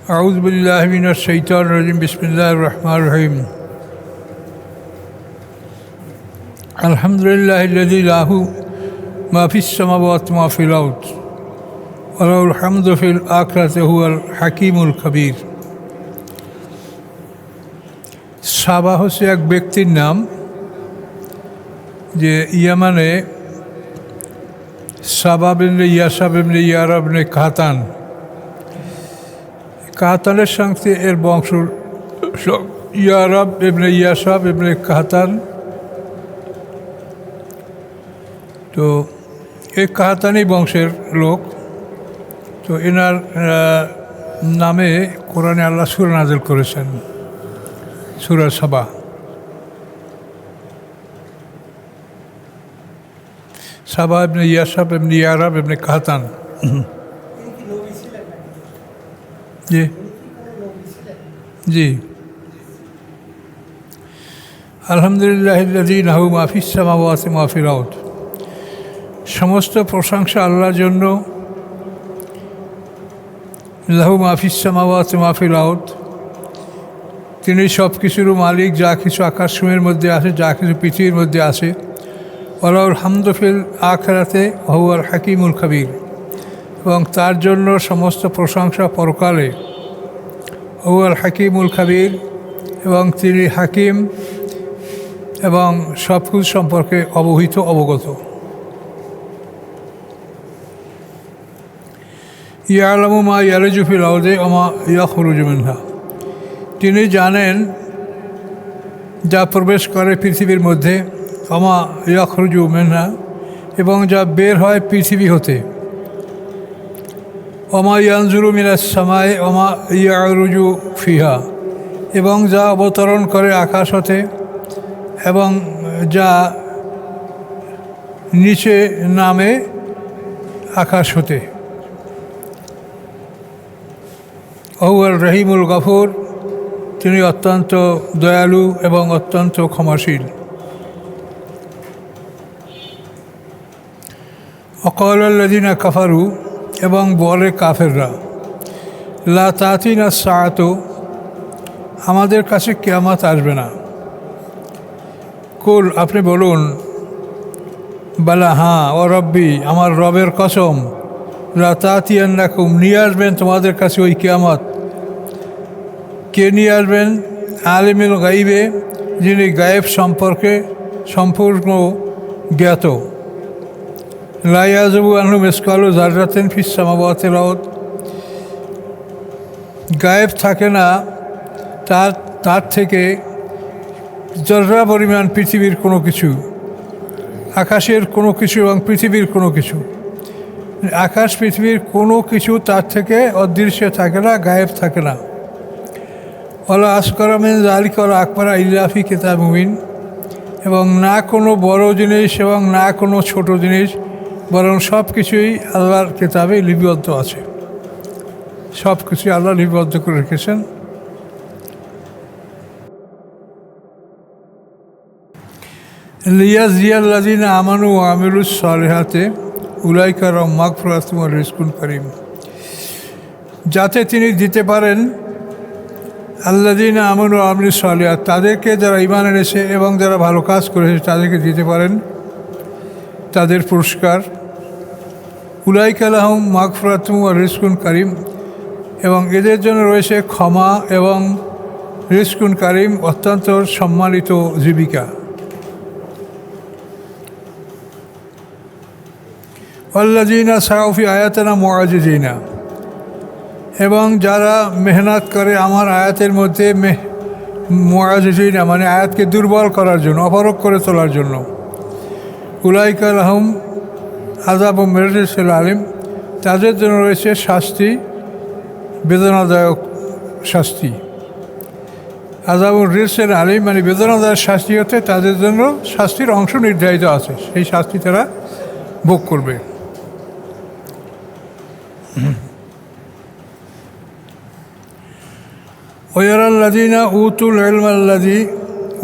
أعوذ بالله من الشيطان الرجيم بسم الله الرحمن الرحيم الحمد لله الذي له ما في السماوات وما في الأرض وله الحمد في الآخرة هو الحكيم الخبير। সাবা হচ্ছে এক ব্যক্তির নাম, যে ইয়ামানে সাবা বিন ইয়াসাব বিন ইয়ারা বিন কাহতান, কাহতানের সঙ্গে এর বংশ ইয়ারাব ইবনে ইয়াসাব ইবনে কাহতান। তো এই কাহতানি বংশের লোক। তো এনার নামে কোরআনে আল্লাহ সূরা নাযিল করেছেন, সূরা সাবা। সাবা ইবনে ইয়াসাব ইবনে ইয়ারাব ইবনে কাহতান। জি জি। আলহামদুলিল্লাহিল্লাযী লাহু মা ফিস সামাওয়াতি ওয়া মা ফিল আরদ। সমস্ত প্রশংসা আল্লাহর জন্য। লাহু মা ফিস সামাওয়াতি ওয়া মা ফিল আরদ, তিনি সব কিছুর মালিক, যা কিছু আকাশসমূহের মধ্যে আছে, যা কিছু পৃথিবীর মধ্যে আছে। ওয়ালাহুল হামদু ফিল আখিরাতি ওয়া হুয়াল হাকীমুল খাবীর, এবং তার জন্য সমস্ত প্রশংসা পরকালে। হুয়াল হাকিমুল খাবীর, এবং তিনি হাকিম এবং সব কিছু সম্পর্কে অবগত। ইয়ালামু মা ইয়ালিজু ফিল আরদি ওয়া মা ইয়াখরুজু মিনহা, তিনি জানেন যা প্রবেশ করে পৃথিবীর মধ্যে, ওয়া মা ইয়াখরুজু মিনহা, এবং যা বের হয় পৃথিবী হতে। ওমা ইয়ানজুরু মিনাস সামাই ওমা ইয়ারুজু ফিহা, এবং যা অবতরণ করে আকাশ হতে এবং যা নিচে নামে আকাশ হতে। ওহুয়াল রহিমুল গফুর, তিনি অত্যন্ত দয়ালু এবং অত্যন্ত ক্ষমাশীল। ওয়াকালাল্লাযীনা কাফারু, এবং বলে কাফেররা, লা তাতিনা সাআতু, আমাদের কাছে কিয়ামত আসবে না। কুল, আপনি বলুন, বালা, হ্যাঁ, ও রব্বি, আমার রবের কসম, লা তাতিয়ান্নাকুম, নিয়ে আসবেন তোমাদের কাছে ওই কিয়ামত। কে নিয়ে আসবেন? আলিমুল গাইবে, যিনি গায়েব সম্পর্কে সম্পূর্ণ জ্ঞাত। লা ইয়াযুবু আনহু মিসকালু যাররাতিন ফিস সামাওয়াতি ওয়াল আরদ, গায়েব থাকে না তার থেকে জররা পরিমাণ পৃথিবীর কোনো কিছু, আকাশের কোনো কিছু এবং পৃথিবীর কোনো কিছু। আকাশ পৃথিবীর কোনো কিছু তার থেকে অদৃশ্য থাকে না, গায়েব থাকে না। ওয়ালা আসগরা মিন যালিকা ওয়ালা আকবারা ইল্লা ফি কিতাবিম মুবিন, এবং না কোনো বড় জিনিস এবং না কোনো ছোট জিনিস, বরং সব কিছুই আল্লাহর কিতাবে লিপিবদ্ধ আছে। সব কিছুই আল্লাহ লিপিবদ্ধ করে রেখেছেন। লিয়াজিয়াল্লাযীনা আমানু ওয়া আমিলুস সালিহাতি উলাইকা লাহুম মাগফিরাতুম ওয়া রিজকুন কারীম, যাতে তিনি দিতে পারেন আল্লাযীনা আমানু ওয়া আমিলুস সালিহাত, তাদেরকে যারা ঈমান এনেছে এবং যারা ভালো কাজ করেছে তাদেরকে দিতে পারেন তাদের পুরস্কার। উলাইকা লাহুম মাগফিরাতুম ওয়া রিজকুন কারীম, এবং এদের জন্য রয়েছে ক্ষমা এবং রিজকুন কারীম, অত্যন্ত সম্মানিত জীবিকা। ওয়াল্লাযীনা সাউ ফি আয়াতিনা মুআজিজিনা, এবং যারা মেহনত করে আমার আয়াতের মধ্যে মুআজিজিনা, মানে আয়াতকে দুর্বল করার জন্য, অপরক করে তোলার জন্য। উলাইকা লাহুম আযাবুম মির রিজকিল আলীম, তাদের জন্য রয়েছে শাস্তি, বেদনাদায়ক শাস্তি। আযাবুর রিজকিল আলীম মানে বেদনাদায়ক শাস্তি হতে তাদের জন্য শাস্তির অংশ নির্ধারিত আছে, সেই শাস্তি তারা ভোগ করবে। ওয়ায়ারাল্লাযীনা উতুল ইলমাল্লাযী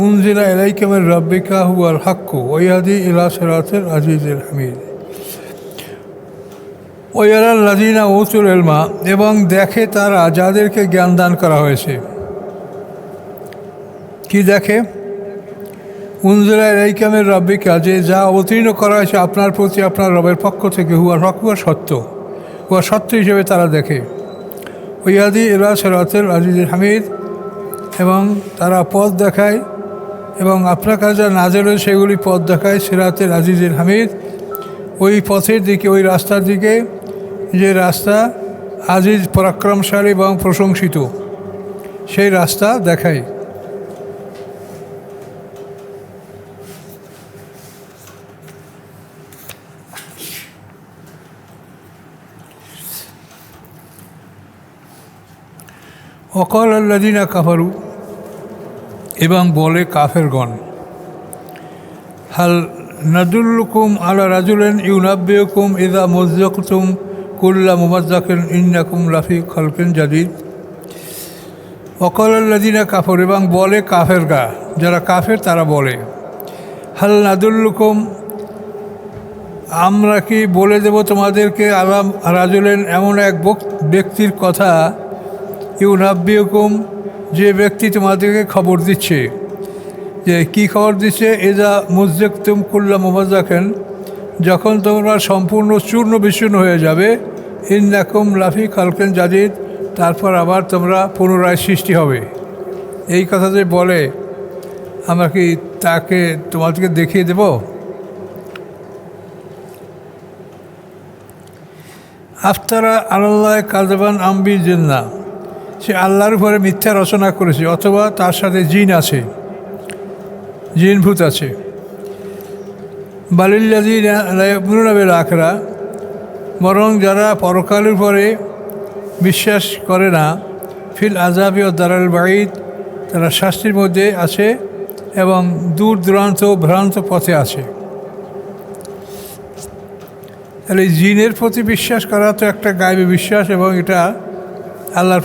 উনজিলা ইলাইকা মির রাব্বিকা হুয়াল হাক্কু ওয়া ইয়াহদী ইলা সিরাতিল আজিজিল হামিদ। ওয়ালাল্লাযীনা উতুল ইলমা, এবং দেখে তারা যাদেরকে জ্ঞান দান করা হয়েছে। কি দেখে? উনজিলা ইলাইকা মির রাব্বিকা, যে যা অবতীর্ণ করা হয়েছে আপনার প্রতি আপনার রবের পক্ষ থেকে, হুয়াল হক হুয়া সত্য, হুয়া সত্য হিসেবে তারা দেখে। ওয়াহদি ইলা সিরাতিল আজিজিল হামিদ, এবং তারা পথ দেখায়, এবং আপনার কাছে যা নাযিল হয়েছে সেগুলি পথ দেখায় সিরাতিল আজিজিল হামিদ, ওই পথের দিকে, ওই রাস্তার দিকে যে রাস্তা আজিজ পরাক্রমশালী এবং প্রশংসিত, সেই রাস্তা দেখায়। ওয়াকাল আল্লাযীনা কাফারু, এবং বলে কাফেরগণ, হাল নাদুল্লুকুম আলা রাজুলিন ইউনাব্বিউকুম ইযা মুযযাকতুম কুল্লা মুমাযযাকিন ইন্নাকুম লাফি খালকিন জাদীদ। ওয়াকাল আল্লাযীনা কাফারু, এবং বলে কাফেরগা, যারা কাফের তারা বলে, হাল নাদুল্লুকুম, আমরা কি বলে দেব তোমাদেরকে, আলা রাজুলিন, এমন এক ব্যক্তির কথা, ইউনাব্বিউকুম, যে ব্যক্তি তোমাদেরকে খবর দিচ্ছে। যে কি খবর দিচ্ছে? এজা মুযযাকতুম কুল্লা মুমাযযাকিন, যখন তোমরা সম্পূর্ণ চূর্ণ বিচূর্ণ হয়ে যাবে, ইন্নাকুম লাফি খালকিন জাদীদ, তারপর আবার তোমরা পুনরায় সৃষ্টি হবে। এই কথা যে বলে, আমরা কি তাকে তোমাদেরকে দেখিয়ে দেব? আফতারা আলাল্লাহি কাযিবান আম বিল জিন্নাহ, সে আল্লাহর উপরে মিথ্যা রচনা করেছে, অথবা তার সাথে জিন আছে, জিন ভূত আছে। বালিল্লাযীনা লা ইউমিনুনা বিল আখিরাহ, বরং যারা পরকালের উপরে বিশ্বাস করে না, ফিল আযাবি ওয়াদ দারাল বাঈদ, তারা শাস্তির মধ্যে আছে এবং দূর দূরান্ত ভ্রান্ত পথে আছে। তাহলে জিনের প্রতি বিশ্বাস করা তো একটা গায়বী বিশ্বাস, এবং এটা আল্লাহর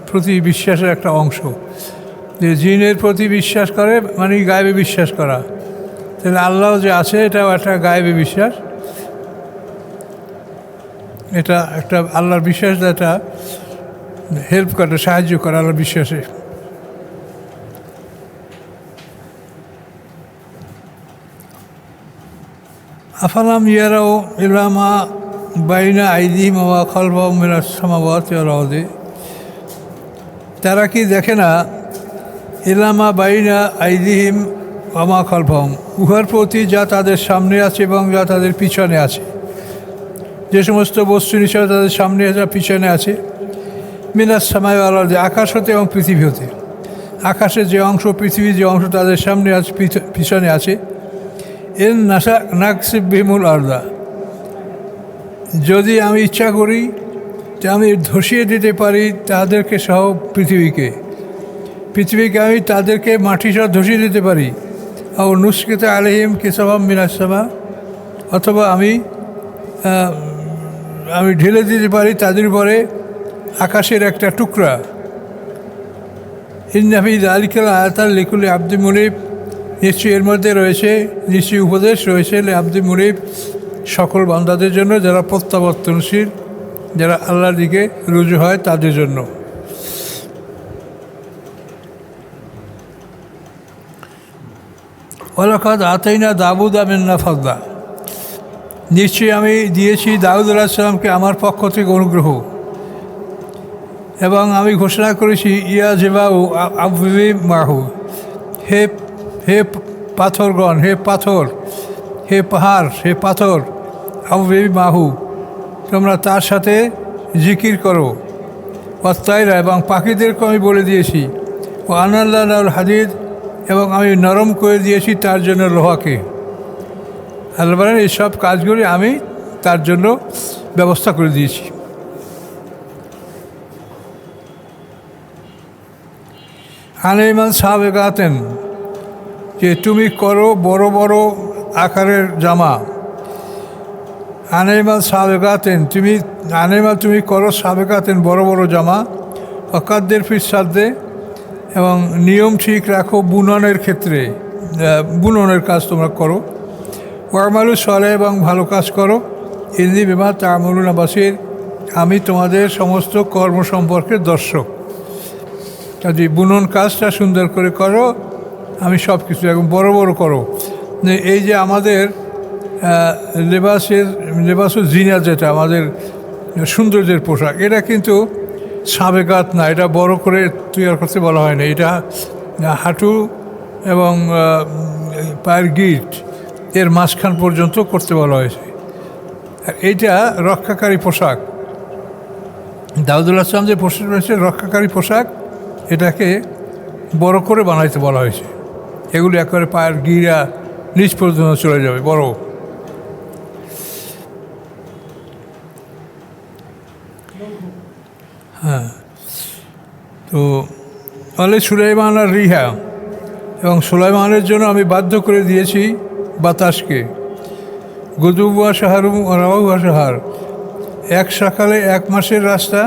প্রতি বিশ্বাসের একটা অংশ। যে জিনের প্রতি বিশ্বাস করে মানে গায়বে বিশ্বাস করা, তাহলে আল্লাহ যে আছে এটাও একটা গায়বে বিশ্বাস। এটা একটা আল্লাহর বিশ্বাস, এটা হেল্প করে, সাহায্য করে আল্লাহর বিশ্বাসে। আফালাম ইয়ারাও ইলা মা বাইনা আইদিহিম ওয়া খালফাহুম মিনাস সামাওয়াতি ওয়াল আরদি, তারা কি দেখে না, ইলামা বাইনা আইদিহিম ওয়া মা খালফাহুম, উহার প্রতি যা তাদের সামনে আছে এবং যা তাদের পিছনে আছে, যে সমস্ত বস্তু নিশ্চয় তাদের সামনে যা পিছনে আছে, মিনাস সামাই ওয়াল আরদি, আকাশ হতে এবং পৃথিবী হতে। আকাশের যে অংশ, পৃথিবীর যে অংশ তাদের সামনে আছে, পিছনে আছে। ইন নাশা নাকসিব বিহিমুল আরদা, যদি আমি ইচ্ছা করি যে আমি ধসিয়ে দিতে পারি তাদেরকে সহ পৃথিবীকে আমি তাদেরকে মাটি সহ ধসিয়ে দিতে পারি। আর নুসকিত আলাইহিম কিসাবাম মিনাস সামা, অথবা আমি ঢেলে দিতে পারি তাদের উপরে আকাশের একটা টুকরা। ইন্না ফি যালিকা লাআয়াতান লিকুল্লি আবদিন মুনীব, নিশ্চয়ই এর মধ্যে রয়েছে, নিশ্চয়ই উপদেশ রয়েছে আবদিন মুনীব, সকল বান্দাদের জন্য যারা প্রত্যাবর্তনশীল, যারা আল্লাহর দিকে রুজু হয় তাদের জন্য। ওয়ালাকাদ আতাইনা দাউদা মিন্না ফাদলা, নিশ্চয়ই আমি দিয়েছি দাউদ আলাইহিস সালামকে আমার পক্ষ থেকে অনুগ্রহ, এবং আমি ঘোষণা করেছি ইয়া জিবাউ আববি মাহু, হে পাথরগণ, হে পাথর, হে পাহাড়, হে পাথর, আববি মাহু, তোমরা তার সাথে জিকির করো। অত্যায়রা, এবং পাখিদেরকে আমি বলে দিয়েছি, ও আনাল্লাহুল হাদিদ, এবং আমি নরম করে দিয়েছি তার জন্য লোহাকে। আল্লাহ বলেন এই সব কাজগুলি আমি তার জন্য ব্যবস্থা করে দিয়েছি। আনাইমান সাবেগাতেন, যে তুমি করো বড় বড় আকারের জামা। আনাইমান সাবেগাতেন, তুমি করো সাবেগাতেন বড় বড় জামা। অকাদ্দের ফিসাদ্দে, এবং নিয়ম ঠিক রাখো বুননের ক্ষেত্রে, বুননের কাজ তোমরা করো। ওয়ামালু সলে, এবং ভালো কাজ করো। ইন্নি বিমা তা'মালুনা বাসীর, আমি তোমাদের সমস্ত কর্ম সম্পর্কে দর্শক। যদি বুনন কাজটা সুন্দর করে করো, আমি সব কিছু একদম বড় বড় করো। এই যে আমাদের লেবাসের জিনা, যেটা আমাদের সৌন্দর্যের পোশাক, এটা কিন্তু সাবেকাত না, এটা বড় করে তৈরি করতে বলা হয় না। এটা হাঁটু এবং পায়ের গিট এর মাঝখান পর্যন্ত করতে বলা হয়েছে। আর এইটা রক্ষাকারী পোশাক। দাউদুল আসলাম যে পোশাক রয়েছে রক্ষাকারী পোশাক, এটাকে বড় করে বানাইতে বলা হয়েছে। এগুলি একেবারে পায়ের গিরা নিচ পর্যন্ত চলে যাবে, বড়। হ্যাঁ, তো তাহলে সুলাইমান আর রিহা, এবং সুলাইমানের জন্য আমি বাধ্য করে দিয়েছি বাতাসকে। গুদুবুয়া সাহারু রাওয়া সাহার, এক সকালে 1 মাসের রাস্তা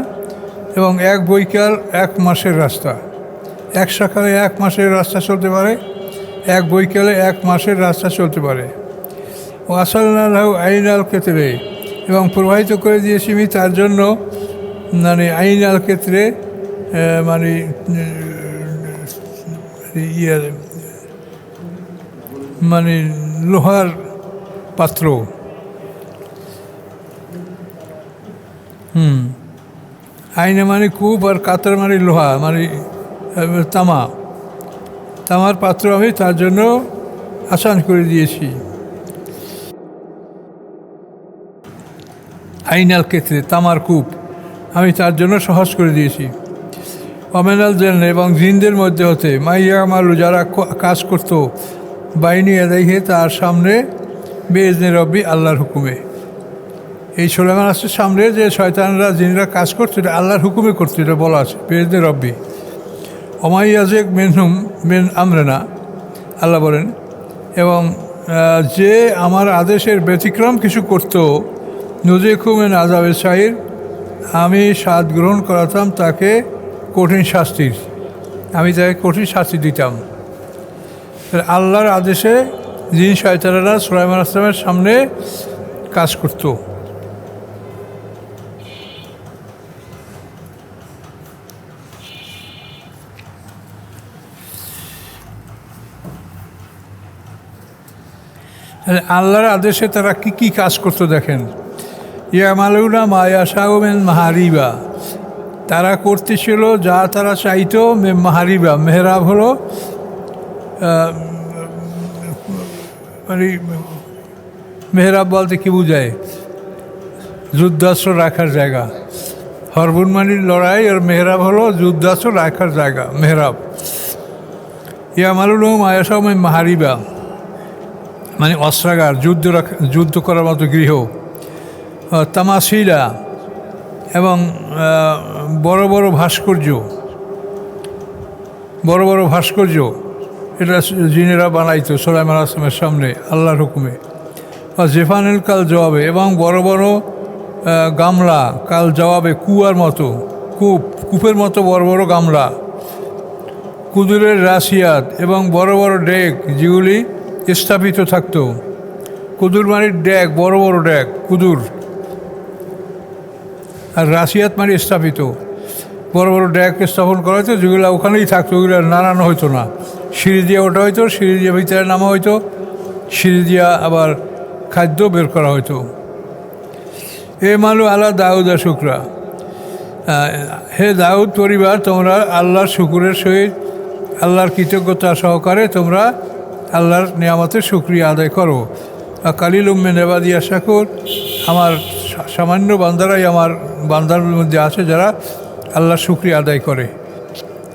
এবং এক বৈকাল 1 মাসের রাস্তা। এক সকালে 1 মাসের রাস্তা চলতে পারে, এক বৈকালে 1 মাসের রাস্তা চলতে পারে। ও আসাল্লাহ আইনাল ক্ষেত্রে, এবং প্রবাহিত করে দিয়েছি আমি তার জন্য মানে আইনাল ক্ষেত্রে মানে মানে লোহার পাত্র। আইনে মানে কূপ, আর কাতার মানে লোহা, মানে তামার পাত্র আমি তার জন্য আসান করে দিয়েছি। আইনাল ক্ষেত্রে তামার কূপ আমি তার জন্য সহজ করে দিয়েছি। অমেনাল জেন, এবং জিনদের মধ্যে হতে মাইয়া মালু, যারা কাজ করতো বাইনি আদাইহে তার সামনে বেজনে রব্বি, আল্লাহর হুকুমে। এই সুলাইমান আসের সামনে যে শয়তানরা জিনরা কাজ করতো, এটা আল্লাহর হুকুমে করতো, এটা বলা আছে বেজনে রব্বি। অমাইয়াজেক মেনহুম মেন আমরেনা, আল্লাহ বলেন, এবং যে আমার আদেশের ব্যতিক্রম কিছু করত, নুজেকুমেন আজাবের সাহির, আমি স্বাদ গ্রহণ করাতাম তাকে কঠিন শাস্তির, আমি তাকে কঠিন শাস্তি দিতাম। আল্লাহর আদেশে জিন শয়তানেরা সুলাইমান আসলামের সামনে কাজ করত। আল্লাহর আদেশে তারা কি কি কাজ করতো দেখেন। ইয়ামালুনা মায়াশাউমেন মাহারিবা, তারা করতেছিল যা তারা চাইতো। মাহারিবা, মেহরাব হলো মানে মেহরাব বলতে কি বোঝায়? যুদ্ধাস্ত্র রাখার জায়গা। হরবুন মানির লড়াই, আর মেহরাব হলো যুদ্ধাস্ত্র রাখার জায়গা, মেহরাব। ইয়ামালুনা মায়াশাউমেন মাহারিবা মানে অস্ত্রাগার, যুদ্ধ করার মতো গৃহ। তামাশিলা, এবং বড় বড় ভাস্কর্য, এটা জিনেরা বানাইতো সুলাইমান আসলামের সামনে আল্লাহর হুকুমে। জেফানুল কাল জবাবে, এবং বড় বড় গামলা, কাল জবাবে কুয়ার মতো, কূপের মতো বড় বড় গামলা। কুদুরের রাশিয়াত, এবং বড় বড় ডেক যেগুলি স্থাপিত থাকতো। কুদুর মানে ডেক, বড় বড় ডেক, কুদুর। আর রাশিয়াত মানে স্থাপিত, বড় বড় ডেক স্থাপন করা হতো, যেগুলো ওখানেই থাকতো, ওগুলো নাড়ানো হইতো না। সিঁড়ি দিয়ে ওঠা হইতো, সিঁড়ি দিয়ে ভিতরে নামা হইতো, সিঁড়ি দিয়া আবার খাদ্য বের করা হইতো। এ মালু আল্লাহ দাউদা শুকরা, হে দাউদ পরিবার, তোমরা আল্লাহর শুকুরের সহিত, আল্লাহর কৃতজ্ঞতা সহকারে তোমরা আল্লাহর নিয়ামতের শুকরিয়া আদায় করো। কালিল উম্মে নেবাদিয়া শাকুর, আমার সামান্য বান্দারাই আমার বান্দার মধ্যে আছে যারা আল্লাহর শুকরিয়া আদায় করে।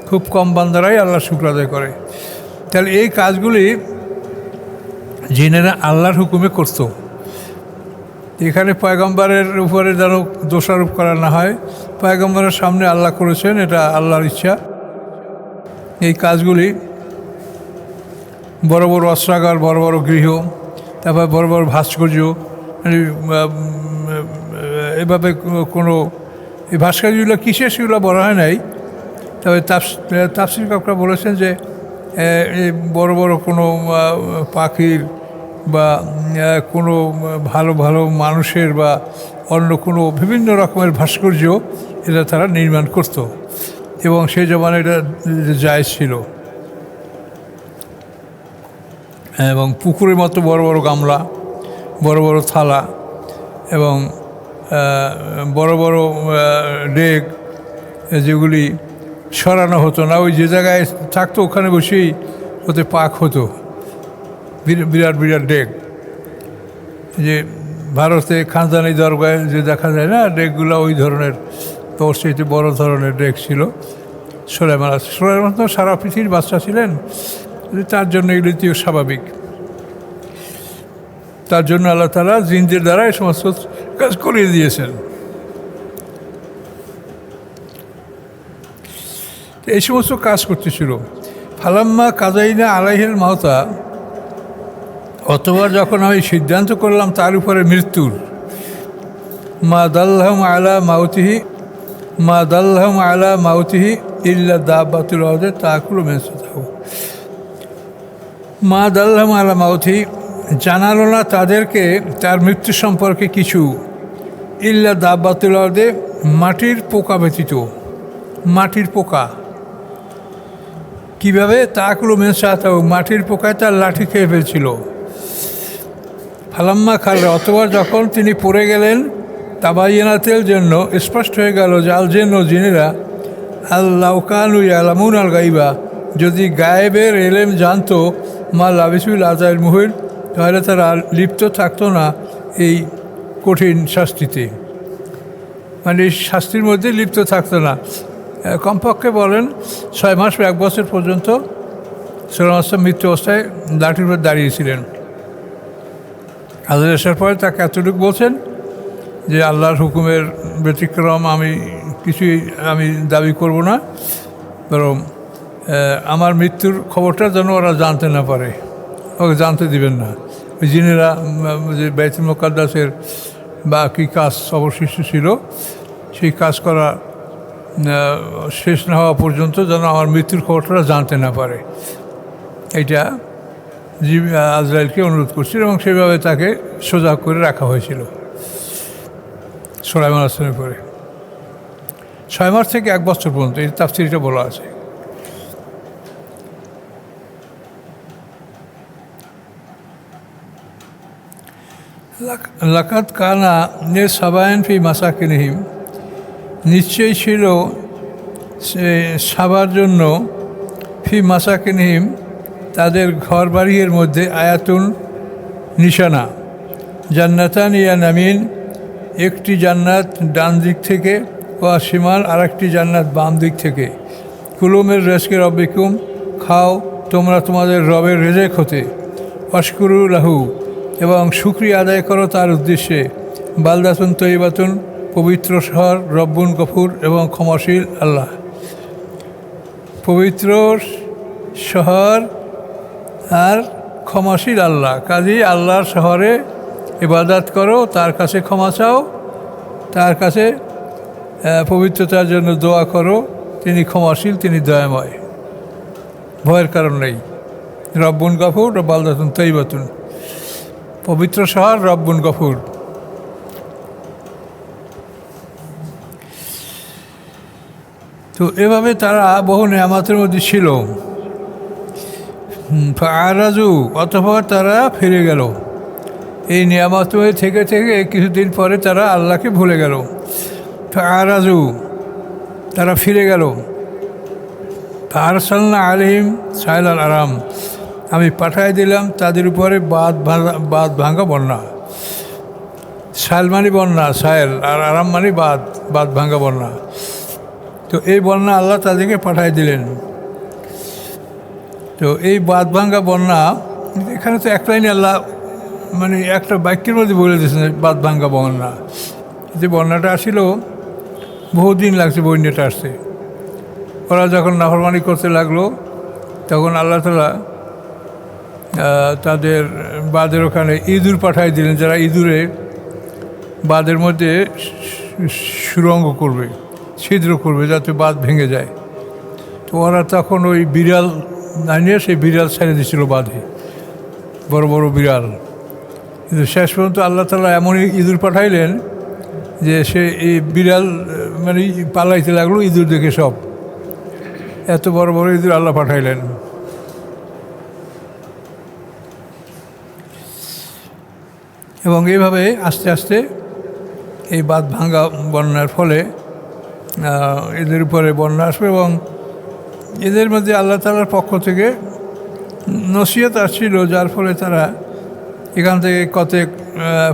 খুব কম বান্দারাই আল্লাহর শুকর আদায় করে। তাহলে এই কাজগুলি জিনেরা আল্লাহর হুকুমে করত। এখানে পয়গম্বরের উপরে যেন দোষারোপ করা না হয়। পয়গম্বরের সামনে আল্লাহ করেছেন, এটা আল্লাহর ইচ্ছা। এই কাজগুলি বড় বড় অস্ত্রাগার, বড় বড় গৃহ, তারপর বড় বড় ভাস্কর্য, এভাবে কোনো এই ভাস্কর্যগুলো কিসের সেগুলো বলা হয় নাই। তবে তাফসীর কাকরা বলেছেন যে এই বড় বড় কোনো পাখির বা কোনো ভালো ভালো মানুষের বা অন্য কোনো বিভিন্ন রকমের ভাস্কর্য এটা তারা নির্মাণ করত এবং সেই জমানায় এটা জায়েজ ছিল। এবং পুকুরের মতো বড় বড় গামলা, বড় বড় থালা এবং বড় বড় ডেক, যেগুলি সরানো হতো না, ওই যে জায়গায় থাকতো ওখানে বসেই ওতে পাক হতো। বিরাট বিরাট ডেক, যে ভারতে খানদানি দরগায় যে দেখা যায় না ডেকগুলো, ওই ধরনের, তো সেটি বড় ধরনের ডেক ছিল। সুলাইমান তো সারা পৃথিবীর বাদশা ছিলেন, তার জন্য এগুলি স্বাভাবিক। তার জন্য আল্লাহ তাআলা জিনদের দ্বারা এই সমস্ত কাজ করিয়ে দিয়েছেন। এই সমস্ত কাজ করতেছিল। ফালাম্মা কাজাইনা আলাইহিল মাউতা, অতবার যখন আমি সিদ্ধান্ত করলাম তার উপরে মৃত্যুর, মা দাল্লাহুম আলা মাউতিহি ইল্লা দাব্বাতুল আরদি তাকুলু মিন সাতাহু। মা দাল্লাহুম আলা মাউতিহি, জানালো না তাদেরকে তার মৃত্যু সম্পর্কে কিছু, ইল্লা দাব্বাতুল আরদি, মাটির পোকা ব্যতীত। মাটির পোকা কীভাবে? তাকুলু মিন সাতাহু, মাটির পোকায় তার লাঠি খেয়ে ফেলছিল। ফালাম্মা খাররা, অতবার যখন তিনি পড়ে গেলেন, তাবাইয়ানাতের জন্য স্পষ্ট হয়ে গেল যে আল জিন্নু, জিনেরা, আল্লাহ কানু ইয়ালামুন আল গাইবা, যদি গায়েবের এলেম জানতো, মা লাবিসুল আজাইল মুহির, তাহলে তারা লিপ্ত থাকতো না এই কঠিন শাস্তিতে, মানে এই শাস্তির মধ্যে লিপ্ত থাকতো না। কমপক্ষে বলেন 6 মাস বা 1 বছর পর্যন্ত সুলাইমান আসলাম মৃত্যু অবস্থায় লাঠির উপর দাঁড়িয়েছিলেন। আজাল আসার পরে তাকে এতটুকু বলছেন যে আল্লাহর হুকুমের ব্যতিক্রম আমি দাবি করব না, বরং আমার মৃত্যুর খবরটা যেন ওরা জানতে না পারে, ওকে জানতে দিবেন না। ওই জিনেরা যে বাইতুল মুকাদ্দাসের বাকি কাজ অবশিষ্ট ছিল, সেই কাজ করা শেষ না হওয়া পর্যন্ত যেন আমার মৃত্যুর খবরটা জানতে না পারে, এইটা আজরাইলকে অনুরোধ করছিল এবং সেভাবে তাকে সোজা করে রাখা হয়েছিল সুলাইমান আসলামের পরে 6 মাস থেকে 1 বছর পর্যন্ত। এই তাফসীরে বলা আছে। লাকাদ কানা সাবায়ন ফি মাসাকিনহিম, নিশ্চয়ই ছিল সাবার জন্য, ফি মাসাকিনহিম, তাদের ঘর বাড়ির মধ্যে, আয়াতুন, নিশানা, জান্নাতান ইয়ামিন, একটি জান্নাত ডান দিক থেকে, ও শিমাল, আর একটি জান্নাত বাম দিক থেকে। কুলুমের রেজকে রব্বিকুম, খাও তোমরা তোমাদের রবের রেজেক হতে, অশকুরু লাহু, এবং শুকরিয়া আদায় করো তার উদ্দেশ্যে। বালদাতুন তৈবাতুন, পবিত্র শহর, রব্বুন গফুর, এবং ক্ষমাশীল আল্লাহ। পবিত্র শহর আর ক্ষমাশীল আল্লাহ, কাজেই আল্লাহর শহরে ইবাদত করো, তার কাছে ক্ষমা চাও, তার কাছে পবিত্রতার জন্য দোয়া করো, তিনি ক্ষমাশীল, তিনি দয়াময়, ভয়ের কারণ নেই। রব্বুন গফুর ও বালদাতুন তৈবাতুন, পবিত্র শহর, রব্বুন গফুর। তো এভাবে তারা বহু নেয়ামতের মধ্যে ছিল। আরাজু, অতঃপর তারা ফিরে গেল। এই নিয়ামত থেকে থেকে কিছুদিন পরে তারা আল্লাহকে ভুলে গেল। আরাজু, তারা ফিরে গেল। আরসালনা আলাইহিম সাইলাল আরাম, আমি পাঠাই দিলাম তাদের উপরে বাদ ভাঙ্গা বন্যা। সাইল মানে বন্যা, সাইল, আর আরাম মানে বাদ ভাঙ্গা বন্যা। তো এই বন্যা আল্লাহ তাদেরকে পাঠাই দিলেন। তো এই বাদ ভাঙ্গা বন্যা, এখানে তো এক লাইনে আল্লাহ মানে একটা বাক্যের মধ্যে বলে দিয়েছেন বাদ ভাঙ্গা বন্যা। যে বন্যাটা আসছিল বহুদিন লাগছে, বন্যাটা আসছে। ওরা যখন নাফরমানি করতে লাগলো, তখন আল্লাহ তাআলা তাদের বাঁধের ওখানে ইঁদুর পাঠাই দিলেন, যারা ইঁদুরে বাঁধের মধ্যে সুরঙ্গ করবে, ছিদ্র করবে, যাতে বাঁধ ভেঙে যায়। তো ওরা তখন ওই বিড়াল আনিয়ে সেই বিড়াল ছেড়ে দিয়েছিল বাঁধে, বড় বড় বিড়াল, কিন্তু শেষ পর্যন্ত আল্লাহ তাআলা এমনই ইঁদুর পাঠাইলেন যে সে এই বিড়াল মানে পালাইতে লাগলো ইঁদুর দেখে সব, এত বড় বড় ইঁদুর আল্লাহ পাঠাইলেন। এবং এইভাবে আস্তে আস্তে এই বাঁধ ভাঙ্গা বন্যার ফলে এদের উপরে বন্যা আসবে এবং এদের মধ্যে আল্লাহ তাআলার পক্ষ থেকে নসিহত আসছিল, যার ফলে তারা এখান থেকে কতেক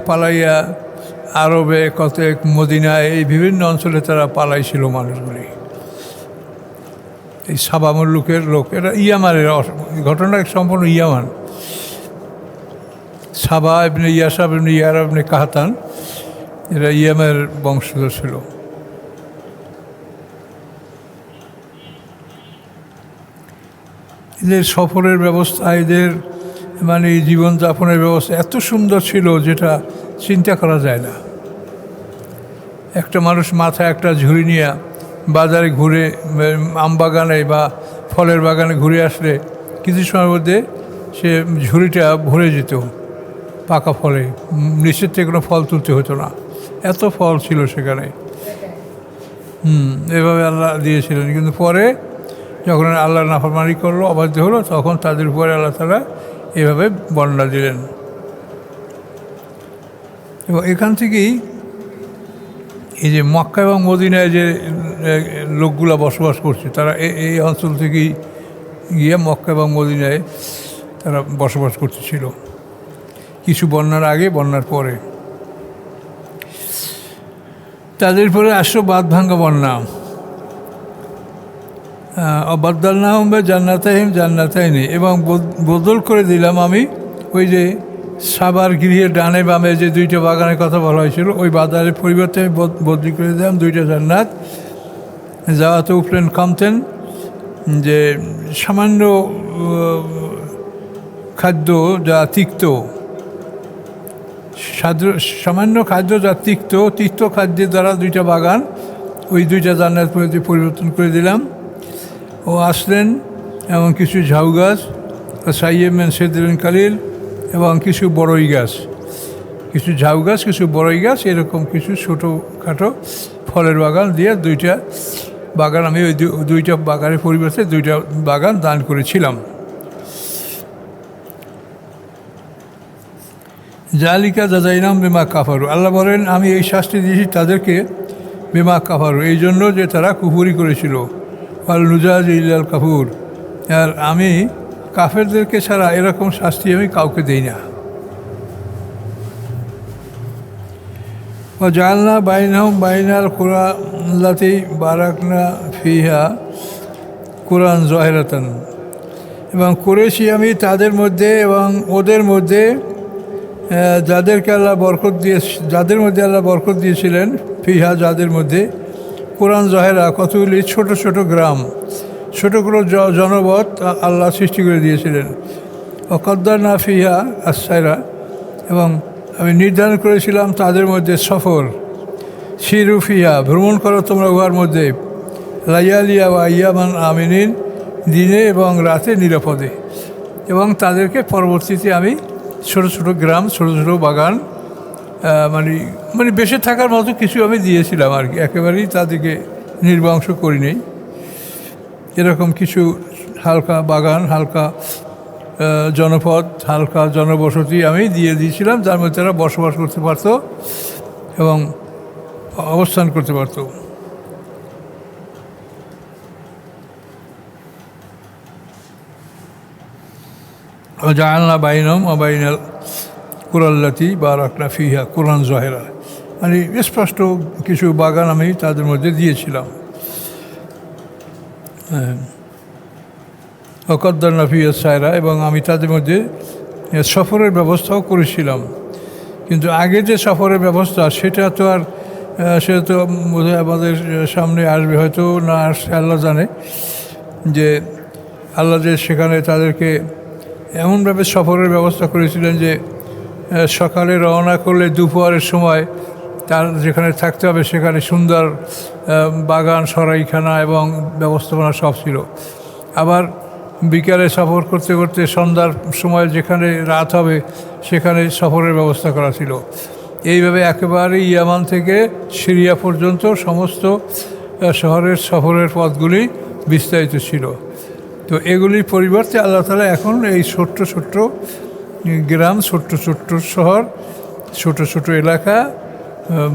পালাইয়া আরবে, কতেক মদিনায়, এই বিভিন্ন অঞ্চলে তারা পালাইছিল মানুষগুলি। এই সাবা মুল্লুকের লোক, এটা ইয়ামানের ঘটনা, সম্পূর্ণ ইয়ামান। সাবা ইবনে ইয়াসাব ইবনে ইয়ারা ইবনে কাহতান, এরা ইয়ামের বংশধর ছিল। এদের সফরের ব্যবস্থা, এদের মানে জীবনযাপনের ব্যবস্থা এত সুন্দর ছিল যেটা চিন্তা করা যায় না। একটা মানুষ মাথায় একটা ঝুড়ি নিয়ে বাজারে ঘুরে, আম বাগানে বা ফলের বাগানে ঘুরে আসলে কিছু সময়ের মধ্যে সে ঝুড়িটা ভরে যেত পাকা ফলে, নিচের থেকে কোনো ফল তুলতে হতো না, এত ফল ছিল সেখানে। এভাবে আল্লাহ দিয়েছিলেন। কিন্তু পরে যখন আল্লাহ নাফরমানি করলো, অবাধ্য হলো, তখন তাদের উপরে আল্লাহ তাআলা এভাবে বন্যা দিলেন। এবং এখান থেকেই এই যে মক্কা এবং মদিনায় যে লোকগুলা বসবাস করছে, তারা এই অঞ্চল থেকেই গিয়ে মক্কা এবং মদিনায় তারা বসবাস করতেছিল, কিছু বন্যার আগে, বন্যার পরে। তাদের পরে আসলো বাঁধ ভাঙ্গা বন্যা। অবাদ্দালনাহুম জান্নাতাইহিম জান্নাতাইনি, এবং বদল করে দিলাম আমি ওই যে সাবার গৃহের ডানে বামে যে দুইটা বাগানের কথা বলা হয়েছিল, ওই বাজারের পরিবর্তে আমি বদলি করে দিলাম দুইটা জান্নাত। যাওয়াতে উঠলেন কামতেন, যে সামান্য খাদ্য যা তিক্ত, সামান্য খাদ্য যা তিক্ত খাদ্যের দ্বারা দুইটা বাগান, ওই দুইটা জান্নাত পরিবর্তন করে দিলাম। ও আসলেন এবং কিছু ঝাউ গাছ, সাইয়েমেন সেদিন কালিল, এবং কিছু বড়ই গাছ, কিছু ঝাউ গাছ, কিছু বড়ই গাছ, এরকম কিছু ছোটোখাটো ফলের বাগান দিয়ে দুইটা বাগান আমি ওই দুইটা বাগানের পরিবর্তে দুইটা বাগান দান করেছিলাম। জালিকা জাযাইনাহুম বিমা কাফারু, আল্লাহ বলেন আমি এই শাস্তি দিয়েছি তাদেরকে বিমা কাফারু, এই জন্য যে তারা কুফরি করেছিল। আল নুজাজি ইল্লাল কাফুর, আর আমি কাফেরদেরকে ছাড়া এরকম শাস্তি আমি কাউকে দেই না। ও জাআলনা বাইনাহুম বাইনাল কুরা আল্লাতী বারাকনা ফিহা কুরান যাহিরাতান, এবং করেছি আমি তাদের মধ্যে এবং ওদের মধ্যে যাদের মধ্যে আল্লাহ বরকত দিয়েছিলেন, ফিহা যাদের মধ্যে, কোরআন জাহেরা কতগুলি ছোট ছোট গ্রাম, ছোটোগুলো জনপদ আল্লাহ সৃষ্টি করে দিয়েছিলেন। অকদ্দারনা ফিহা আসাইরা, এবং আমি নির্ধারণ করেছিলাম তাদের মধ্যে সফর। সিরু ফিহা, ভ্রমণ করো তোমরা উহার মধ্যে, লাইয়ালিয়া ওয়া ইয়ামান আমিনিন, দিনে এবং রাতে নিরাপদে। এবং তাদেরকে পরবর্তীতে আমি ছোট ছোট গ্রাম, ছোট ছোট বাগান, মানে বেঁচে থাকার মতো কিছু আমি দিয়েছিলাম আর কি, একেবারেই তাদেরকে নির্বংশ করি নেই। এরকম কিছু হালকা বাগান, হালকা জনপদ, হালকা জনবসতি আমি দিয়ে দিয়েছিলাম, যার মধ্যে তারা বসবাস করতে পারত এবং অবস্থান করতে পারত। জাআলনা বাইনাহুম ওয়া বাইনাল কুরাল্লাতী বারাকনা ফিহা কুরান যাহিরা, মানে স্পষ্ট কিছু বাগান আমি তাদের মধ্যে দিয়েছিলাম। ওয়াকদ্দারনা ফিহা সায়রা, এবং আমি তাদের মধ্যে সফরের ব্যবস্থাও করেছিলাম। কিন্তু আগে যে সফরের ব্যবস্থা, সেটা তো বোধহয় আমাদের সামনে আসবে, হয়তো না আসে আল্লাহ জানে, যে আল্লাহ যে সেখানে তাদেরকে এমনভাবে সফরের ব্যবস্থা করেছিলেন যে সকালে রওনা করলে দুপুরের সময় তার যেখানে থাকতে হবে সেখানে সুন্দর বাগান, সরাইখানা এবং ব্যবস্থাপনা সব ছিল। আবার বিকালে সফর করতে করতে সন্ধ্যার সময় যেখানে রাত হবে সেখানে সফরের ব্যবস্থা করা ছিল। এইভাবে একেবারে ইয়ামান থেকে সিরিয়া পর্যন্ত সমস্ত শহরের সফরের পথগুলি বিস্তারিত ছিল। তো এগুলির পরিবর্তে আল্লাহ তাআলা এখন এই ছোট্ট ছোট্ট গ্রাম, ছোট্ট ছোট্ট শহর, ছোট ছোট এলাকা,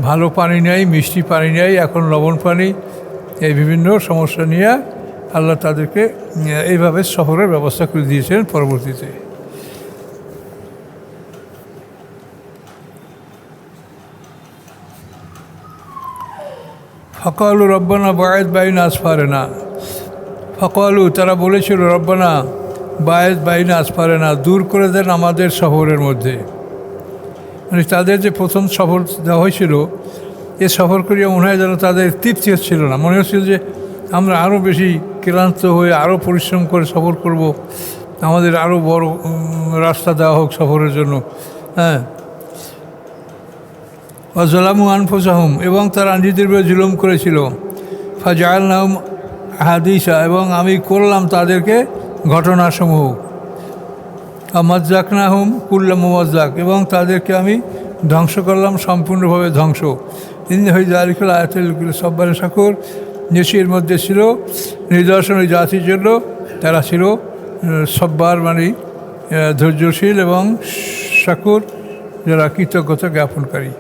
ভালো পানি নেই, মিষ্টি পানি নেই, এখন লবণ পানি, এই বিভিন্ন সমস্যা নিয়ে আল্লাহ তাদেরকে এইভাবে সফরের ব্যবস্থা করে দিয়েছেন পরবর্তীতে। ফকালু রব্বানা বায়েদ বাইনা আসফারেনা, ফকালু তারা বলেছিল রব্বানা বায়েদ বাইনা আসফারেনা, দূর করে দেন আমাদের সফরের মধ্যে। মানে তাদের যে প্রথম সফর দেওয়া হয়েছিল, এ সফর করিয়া মনে হয় যেন তাদের তৃপ্তি হচ্ছিল না, মনে হচ্ছিল যে আমরা আরও বেশি ক্লান্ত হয়ে আরও পরিশ্রম করে সফর করব, আমাদের আরও বড় রাস্তা দেওয়া হোক সফরের জন্য। হ্যাঁ, ওয়াজলামু আনফুসাহুম, এবং তারা নিজেদের উপরে জুলুম করেছিল। ফাজআলনাহুম হাদিসা, এবং আমি করলাম তাদেরকে ঘটনাসমূহ। আমাজ্জাকনাহুম কুল্লা মুমাজ্জাক, এবং তাদেরকে আমি ধ্বংস করলাম সম্পূর্ণভাবে ধ্বংস। ইন্না ফি যালিকা আয়াতাল লিকুল্লি সাব্বারিন শাকুর, নিশ্চয়ই এর মধ্যে ছিল নিদর্শন ওই জাতির জন্য, তারা ছিল সব্বার মানে ধৈর্যশীল এবং শাকুর, যারা কৃতজ্ঞতা জ্ঞাপনকারী।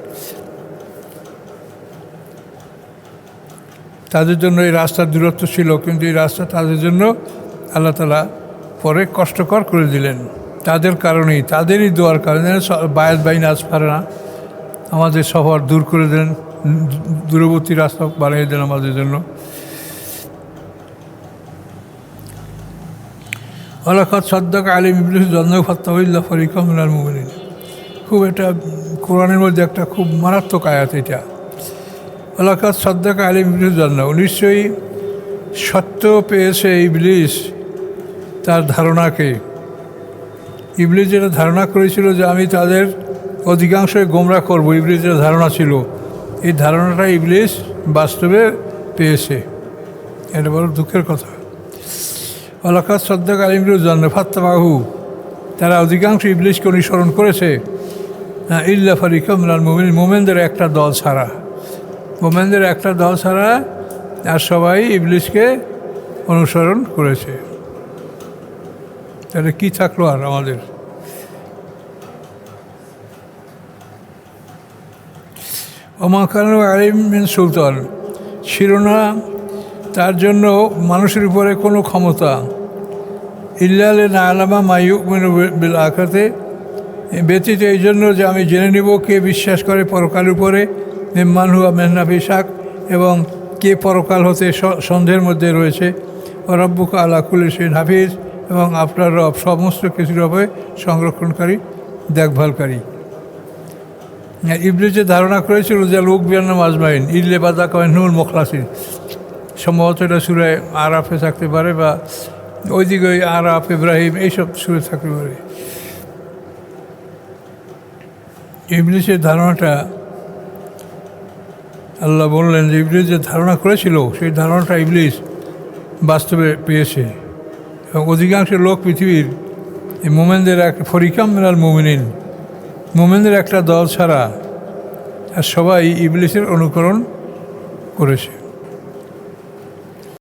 তাদের জন্য এই রাস্তার দূরত্ব ছিল, কিন্তু এই রাস্তা তাদের জন্য আল্লাহ তাআলা পরে কষ্টকর করে দিলেন। তাদের কারণেই, তাদেরই দোয়ার কারণে বায়েদ বাইনা আসফারেনা, আমাদের সফর দূর করে দেন, দূরবর্তী রাস্তা বানিয়ে দেন আমাদের জন্য। ওয়ালাকাদ সাদ্দাকা আলাইহিম ইবলীসু যান্নাহু ফাত্তাবা'আল্লাহ ফারিকাম মিনাল মুমিনিন। খুব এটা কোরআনের মধ্যে একটা খুব মারাত্মক আয়াত এটা। ওয়ালাকাদ সাদ্দাকা আলাইহিম ইবলীসু যান্নাহু, নিশ্চয়ই সত্য পেয়েছে ইবলিস তার ধারণাকে। ইবলিস যেটা ধারণা করেছিল যে আমি তাদের অধিকাংশই গোমরা করব, ইবলিস যেটা ধারণা ছিল, এই ধারণাটা ইবলিস বাস্তবে পেয়েছে। এটা বড় দুঃখের কথা। ওয়ালাকাদ সাদ্দাকা আলাইহিম ইবলীসু যান্নাহু ফাত্তাবা'হু, তারা অধিকাংশ ইবলিসকে অনুসরণ করেছে। ইল্লা ফারিকাম মিনাল মুমিনিন, মোমেনদের একটা দল ছাড়া, মোমেনদের একটা দল ছাড়া আর সবাই ইবলিসকে অনুসরণ করেছে। তাহলে কী থাকলো আর আমাদের? ওমা কানা আলাইহিম মিন সুলতান, ছিল না তার জন্য মানুষের উপরে কোনো ক্ষমতা। ইল্লা লিনা'লামা মা ইউমিনু বিল আখিরাতি, ব্যতীত এই জন্য যে আমি জেনে নেব কে বিশ্বাস করে পরকালের উপরে, মিম্মান হুয়া মিন ফি শাক, এবং কে পরকাল হতে সন্দেহের মধ্যে রয়েছে। ও রাব্বুকা আলা কুল্লি শাইইন হাফিজ, এবং আপনার রব সমস্ত কিছুর উপরে সংরক্ষণকারী, দেখভালকারী। ইবলিস যে ধারণা করেছিল যে লোক বিয়ান্নাম আজমাইন ইল্লে বাদা কামিনহুল মুখলাসিন, সম্ভবত এটা সূরা আরাফে থাকতে পারে, বা ওইদিকে ওই আরাফ, ইব্রাহিম, এইসব সূরা থাকতে পারে। ইবলিসের ধারণাটা আল্লাহ বললেন যে ইবলিস যে ধারণা করেছিল সেই ধারণাটা ইবলিস বাস্তবে পেয়েছে, এবং অধিকাংশ লোক পৃথিবীর এই মোমেনদের এক ফরিকাম মিনাল মুমিনিন, মোমেনদের একটা দল ছাড়া আর সবাই ইবলিসের অনুকরণ করেছে।